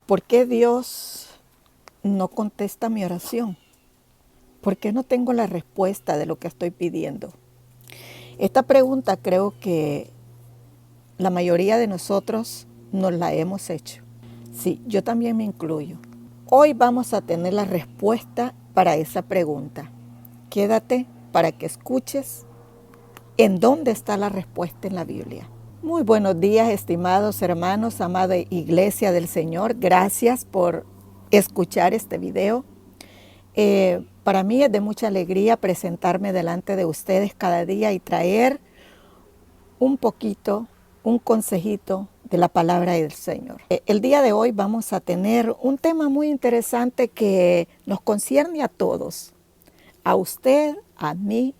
¿Por qué Dios no contesta mi oración? ¿Por qué no tengo la respuesta de lo que estoy pidiendo? Esta pregunta creo que la mayoría de nosotros nos la hemos hecho. Sí, yo también me incluyo. Hoy vamos a tener la respuesta para esa pregunta. Quédate para que escuches en dónde está la respuesta en la Biblia. Muy buenos días, estimados hermanos, amada Iglesia del Señor. Gracias por escuchar este video. Para mí es de mucha alegría presentarme delante de ustedes cada día y traer un poquito, un consejito de la palabra del Señor. El día de hoy vamos a tener un tema muy interesante que nos concierne a todos, a usted, a mí,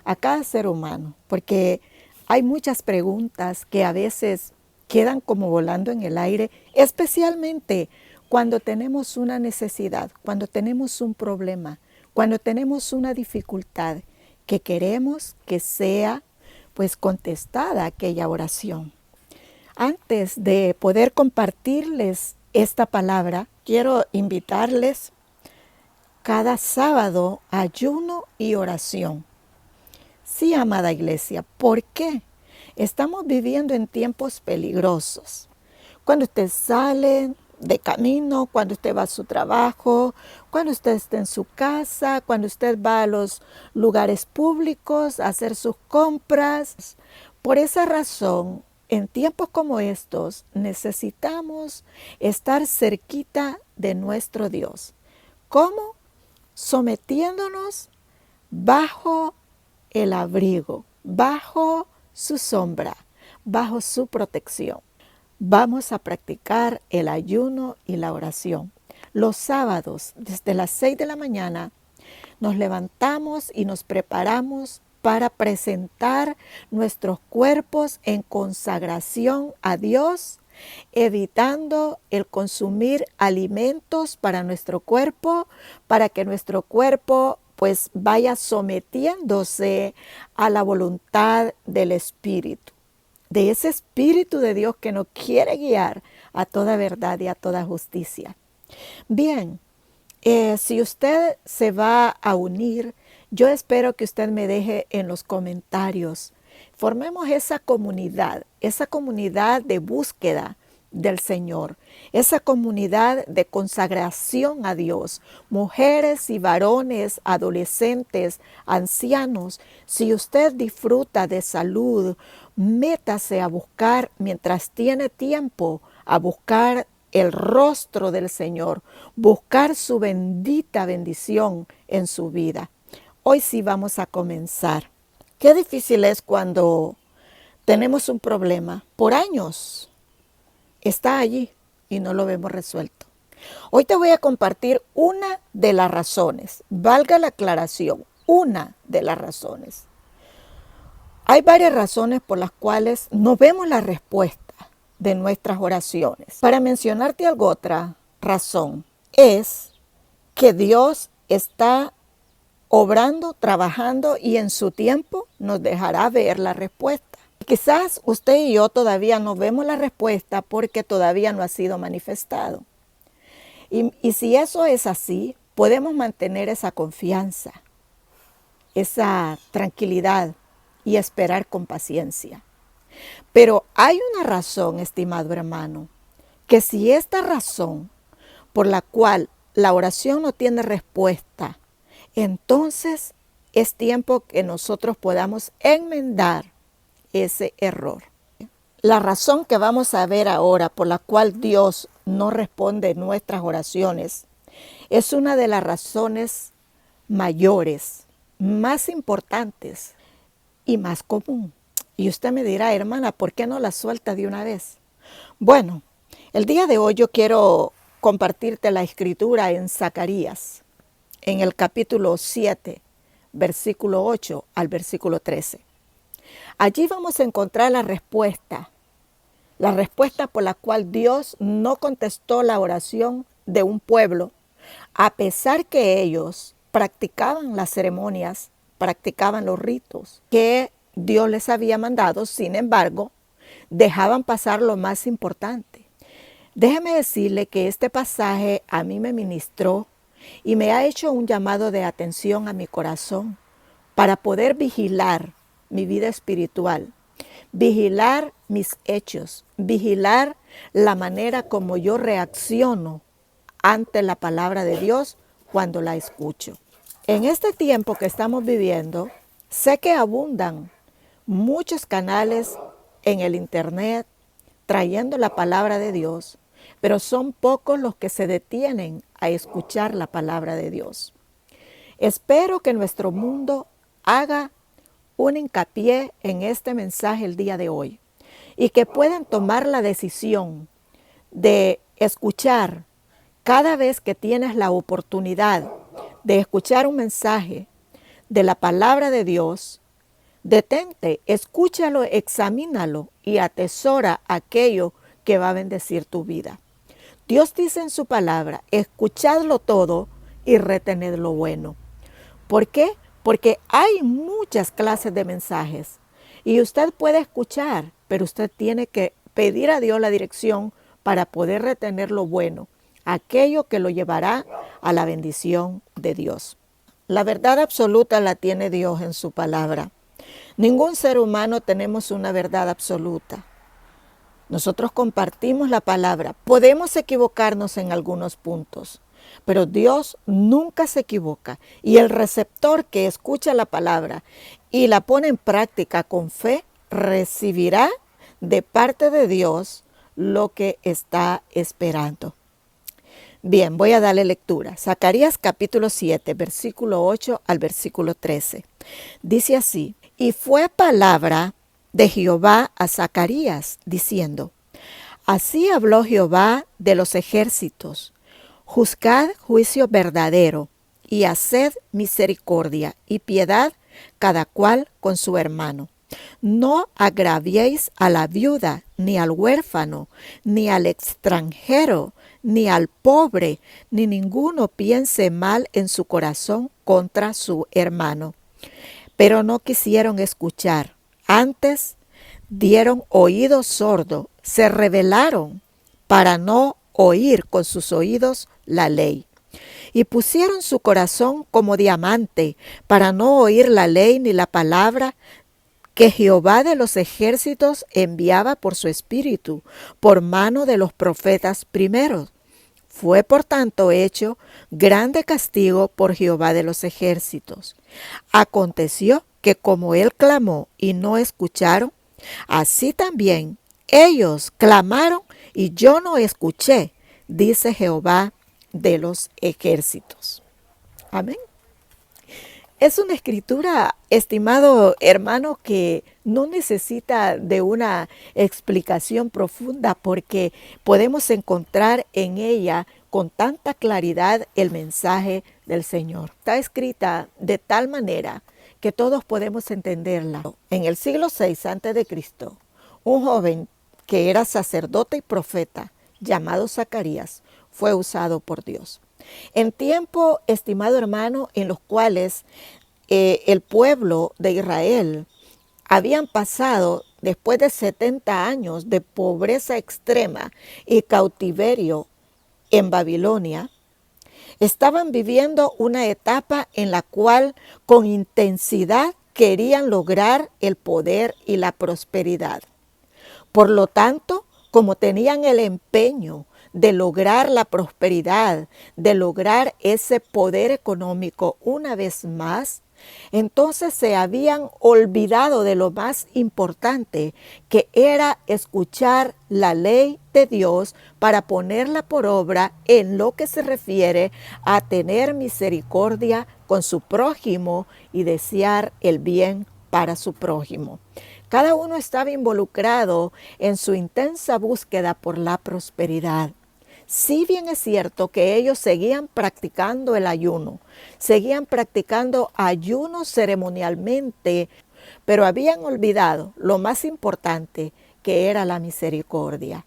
a cada ser humano, porque hay muchas preguntas que a veces quedan como volando en el aire, especialmente cuando tenemos una necesidad, cuando tenemos un problema, cuando tenemos una dificultad que queremos que sea pues contestada aquella oración. Antes de poder compartirles esta palabra, quiero invitarles cada sábado a ayuno y oración. Sí, amada iglesia, ¿por qué? Estamos viviendo en tiempos peligrosos. Cuando usted sale de camino, cuando usted va a su trabajo, cuando usted está en su casa, cuando usted va a los lugares públicos a hacer sus compras. Por esa razón, en tiempos como estos, necesitamos estar cerquita de nuestro Dios. ¿Cómo? Sometiéndonos bajo el abrigo, bajo su sombra, bajo su protección. Vamos a practicar el ayuno y la oración. Los sábados, desde las 6 de la mañana, nos levantamos y nos preparamos para presentar nuestros cuerpos en consagración a Dios, evitando el consumir alimentos para nuestro cuerpo, para que nuestro cuerpo pues vaya sometiéndose a la voluntad del Espíritu, de ese Espíritu de Dios que nos quiere guiar a toda verdad y a toda justicia. Bien, si usted se va a unir, yo espero que usted me deje en los comentarios. Formemos esa comunidad de búsqueda del Señor, esa comunidad de consagración a Dios, mujeres y varones, adolescentes, ancianos. Si usted disfruta de salud, métase a buscar mientras tiene tiempo, a buscar el rostro del Señor, buscar su bendita bendición en su vida. Hoy sí vamos a comenzar. Qué difícil es cuando tenemos un problema por años. Está allí y no lo vemos resuelto. Hoy te voy a compartir una de las razones, valga la aclaración, una de las razones. Hay varias razones por las cuales no vemos la respuesta de nuestras oraciones. Para mencionarte algo, otra razón es que Dios está obrando, trabajando y en su tiempo nos dejará ver la respuesta. Quizás usted y yo todavía no vemos la respuesta porque todavía no ha sido manifestado. Y si eso es así, podemos mantener esa confianza, esa tranquilidad y esperar con paciencia. Pero hay una razón, estimado hermano, que si esta razón por la cual la oración no tiene respuesta, entonces es tiempo que nosotros podamos enmendar ese error. La razón que vamos a ver ahora por la cual Dios no responde nuestras oraciones es una de las razones mayores, más importantes y más común. Y usted me dirá, hermana, ¿por qué no la suelta de una vez? Bueno, el día de hoy yo quiero compartirte la escritura en Zacarías, en el capítulo 7, versículo 8 al versículo 13. Allí vamos a encontrar la respuesta por la cual Dios no contestó la oración de un pueblo, a pesar que ellos practicaban las ceremonias, practicaban los ritos que Dios les había mandado. Sin embargo, dejaban pasar lo más importante. Déjeme decirle que este pasaje a mí me ministró y me ha hecho un llamado de atención a mi corazón para poder vigilar mi vida espiritual, vigilar mis hechos, vigilar la manera como yo reacciono ante la palabra de Dios cuando la escucho. En este tiempo que estamos viviendo, sé que abundan muchos canales en el internet trayendo la palabra de Dios, pero son pocos los que se detienen a escuchar la palabra de Dios. Espero que nuestro mundo haga un hincapié en este mensaje el día de hoy y que puedan tomar la decisión de escuchar cada vez que tienes la oportunidad de escuchar un mensaje de la palabra de Dios. Detente, escúchalo, examínalo y atesora aquello que va a bendecir tu vida. Dios dice en su palabra, escuchadlo todo y retened lo bueno. ¿Por qué? Porque hay muchas clases de mensajes y usted puede escuchar, pero usted tiene que pedir a Dios la dirección para poder retener lo bueno, aquello que lo llevará a la bendición de Dios. La verdad absoluta la tiene Dios en su palabra. Ningún ser humano tenemos una verdad absoluta. Nosotros compartimos la palabra. Podemos equivocarnos en algunos puntos, pero Dios nunca se equivoca. Y el receptor que escucha la palabra y la pone en práctica con fe, recibirá de parte de Dios lo que está esperando. Bien, voy a darle lectura. Zacarías capítulo 7, versículo 8 al versículo 13. Dice así: y fue palabra de Jehová a Zacarías, diciendo: así habló Jehová de los ejércitos: juzgad juicio verdadero, y haced misericordia y piedad cada cual con su hermano. No agraviéis a la viuda, ni al huérfano, ni al extranjero, ni al pobre, ni ninguno piense mal en su corazón contra su hermano. Pero no quisieron escuchar, antes dieron oído sordo, se rebelaron para no oír con sus oídos la ley. Y pusieron su corazón como diamante para no oír la ley ni la palabra que Jehová de los ejércitos enviaba por su espíritu, por mano de los profetas primeros. Fue por tanto hecho grande castigo por Jehová de los ejércitos. Aconteció que como él clamó y no escucharon, así también ellos clamaron y yo no escuché, dice Jehová de los ejércitos. Amén. Es una escritura, estimado hermano, que no necesita de una explicación profunda porque podemos encontrar en ella con tanta claridad el mensaje del Señor. Está escrita de tal manera que todos podemos entenderla. En el siglo VI a.C., un joven que era sacerdote y profeta llamado Zacarías fue usado por Dios. En tiempo, estimado hermano, en los cuales el pueblo de Israel habían pasado después de 70 años de pobreza extrema y cautiverio en Babilonia, estaban viviendo una etapa en la cual con intensidad querían lograr el poder y la prosperidad. Por lo tanto, como tenían el empeño de lograr la prosperidad, de lograr ese poder económico una vez más, entonces se habían olvidado de lo más importante, que era escuchar la ley de Dios para ponerla por obra en lo que se refiere a tener misericordia con su prójimo y desear el bien para su prójimo. Cada uno estaba involucrado en su intensa búsqueda por la prosperidad. Si bien es cierto que ellos seguían practicando el ayuno, seguían practicando ayuno ceremonialmente, pero habían olvidado lo más importante, que era la misericordia.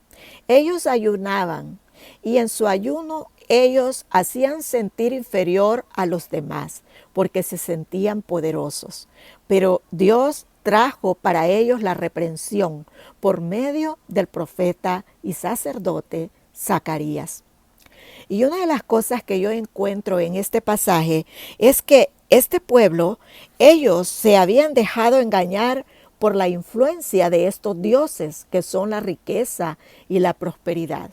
Ellos ayunaban y en su ayuno ellos hacían sentir inferior a los demás porque se sentían poderosos. Pero Dios trajo para ellos la reprensión por medio del profeta y sacerdote Zacarías. Y una de las cosas que yo encuentro en este pasaje es que este pueblo, ellos se habían dejado engañar por la influencia de estos dioses que son la riqueza y la prosperidad.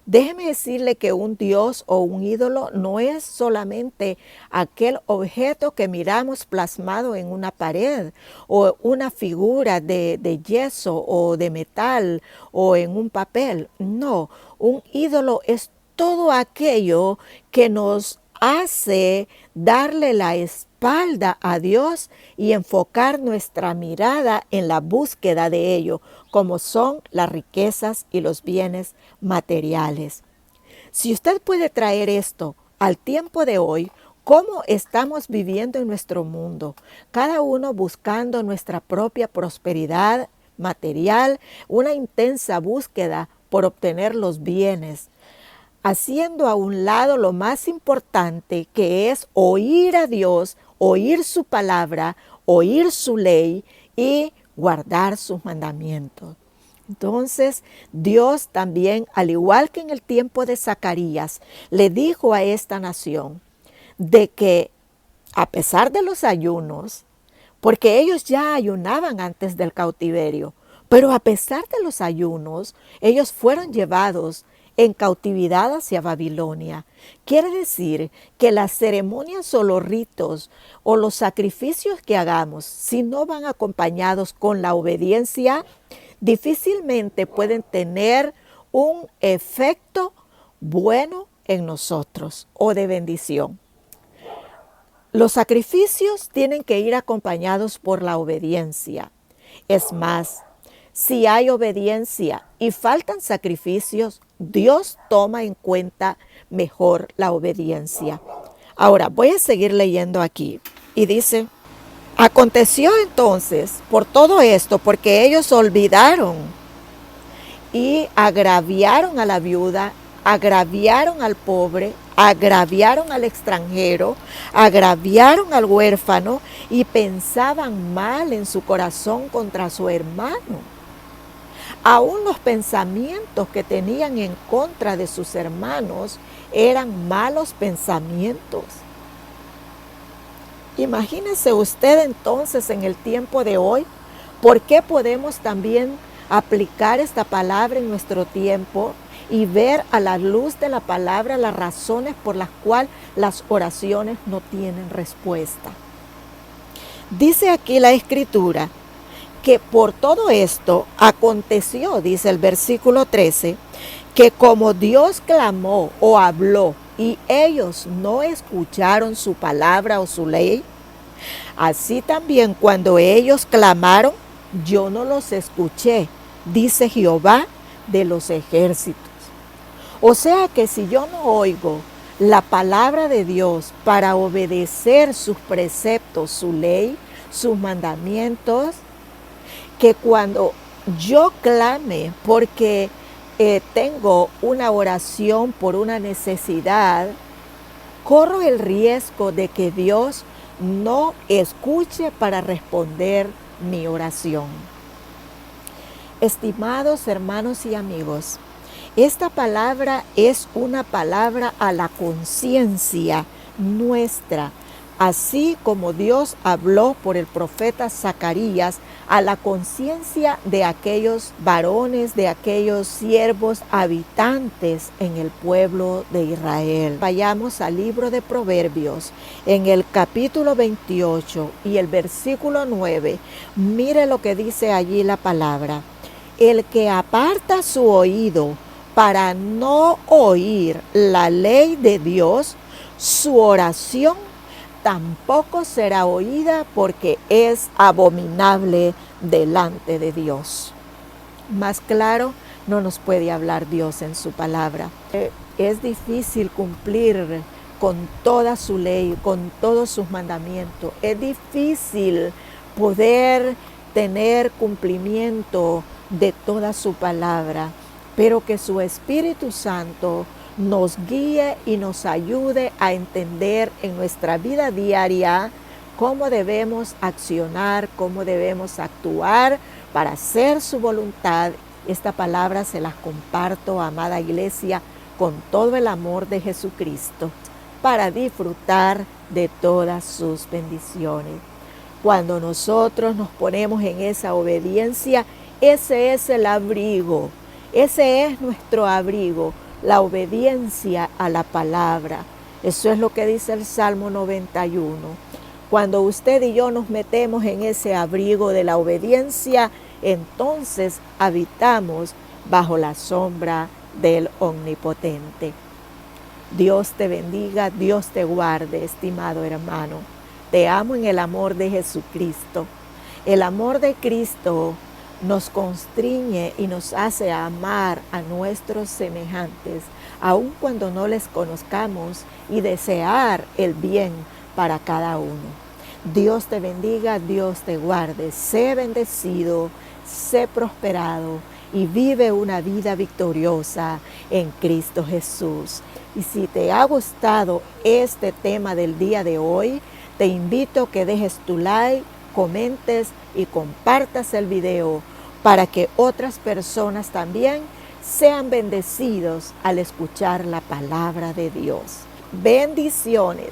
Déjeme decirle que un dios o un ídolo no es solamente aquel objeto que miramos plasmado en una pared o una figura de yeso o de metal o en un papel. No, un ídolo es todo aquello que nos hace darle la espalda a Dios y enfocar nuestra mirada en la búsqueda de ello, como son las riquezas y los bienes materiales. Si usted puede traer esto al tiempo de hoy, ¿cómo estamos viviendo en nuestro mundo? Cada uno buscando nuestra propia prosperidad material, una intensa búsqueda por obtener los bienes, haciendo a un lado lo más importante, que es oír a Dios, oír su palabra, oír su ley y guardar sus mandamientos. Entonces, Dios también, al igual que en el tiempo de Zacarías, le dijo a esta nación de que a pesar de los ayunos, porque ellos ya ayunaban antes del cautiverio, pero a pesar de los ayunos, ellos fueron llevados en cautividad hacia Babilonia. Quiere decir que las ceremonias o los ritos o los sacrificios que hagamos, si no van acompañados con la obediencia, difícilmente pueden tener un efecto bueno en nosotros o de bendición. Los sacrificios tienen que ir acompañados por la obediencia. Es más, si hay obediencia y faltan sacrificios, Dios toma en cuenta mejor la obediencia. Ahora, voy a seguir leyendo aquí. Y dice, aconteció entonces por todo esto, porque ellos olvidaron y agraviaron a la viuda, agraviaron al pobre, agraviaron al extranjero, agraviaron al huérfano y pensaban mal en su corazón contra su hermano. Aún los pensamientos que tenían en contra de sus hermanos eran malos pensamientos. Imagínese usted entonces en el tiempo de hoy, ¿por qué podemos también aplicar esta palabra en nuestro tiempo y ver a la luz de la palabra las razones por las cuales las oraciones no tienen respuesta? Dice aquí la Escritura que por todo esto aconteció, dice el versículo 13, que como Dios clamó o habló y ellos no escucharon su palabra o su ley, así también cuando ellos clamaron, yo no los escuché, dice Jehová de los ejércitos. O sea que si yo no oigo la palabra de Dios para obedecer sus preceptos, su ley, sus mandamientos, que cuando yo clame porque tengo una oración por una necesidad, corro el riesgo de que Dios no escuche para responder mi oración. Estimados hermanos y amigos, esta palabra es una palabra a la conciencia nuestra, así como Dios habló por el profeta Zacarías a la conciencia de aquellos varones, de aquellos siervos habitantes en el pueblo de Israel. Vayamos al libro de Proverbios, en el capítulo 28 y el versículo 9. Mire lo que dice allí la palabra. El que aparta su oído para no oír la ley de Dios, su oración tampoco será oída porque es abominable delante de Dios. Más claro, no nos puede hablar Dios en su palabra. Es difícil cumplir con toda su ley, con todos sus mandamientos. Es difícil poder tener cumplimiento de toda su palabra, pero que su Espíritu Santo nos guíe y nos ayude a entender en nuestra vida diaria cómo debemos accionar, cómo debemos actuar para hacer su voluntad Esta palabra se las comparto, amada iglesia, con todo el amor de Jesucristo, para disfrutar de todas sus bendiciones. Cuando nosotros nos ponemos en esa obediencia, ese es el abrigo, ese es nuestro abrigo, la obediencia a la palabra. Eso es lo que dice el Salmo 91. Cuando usted y yo nos metemos en ese abrigo de la obediencia, entonces habitamos bajo la sombra del Omnipotente. Dios te bendiga, Dios te guarde, estimado hermano. Te amo en el amor de Jesucristo. El amor de Cristo nos constriñe y nos hace amar a nuestros semejantes, aun cuando no les conozcamos, y desear el bien para cada uno. Dios te bendiga, Dios te guarde. Sé bendecido, sé prosperado y vive una vida victoriosa en Cristo Jesús. Y si te ha gustado este tema del día de hoy, te invito a que dejes tu like, comentes y compartas el video para que otras personas también sean bendecidos al escuchar la palabra de Dios. Bendiciones.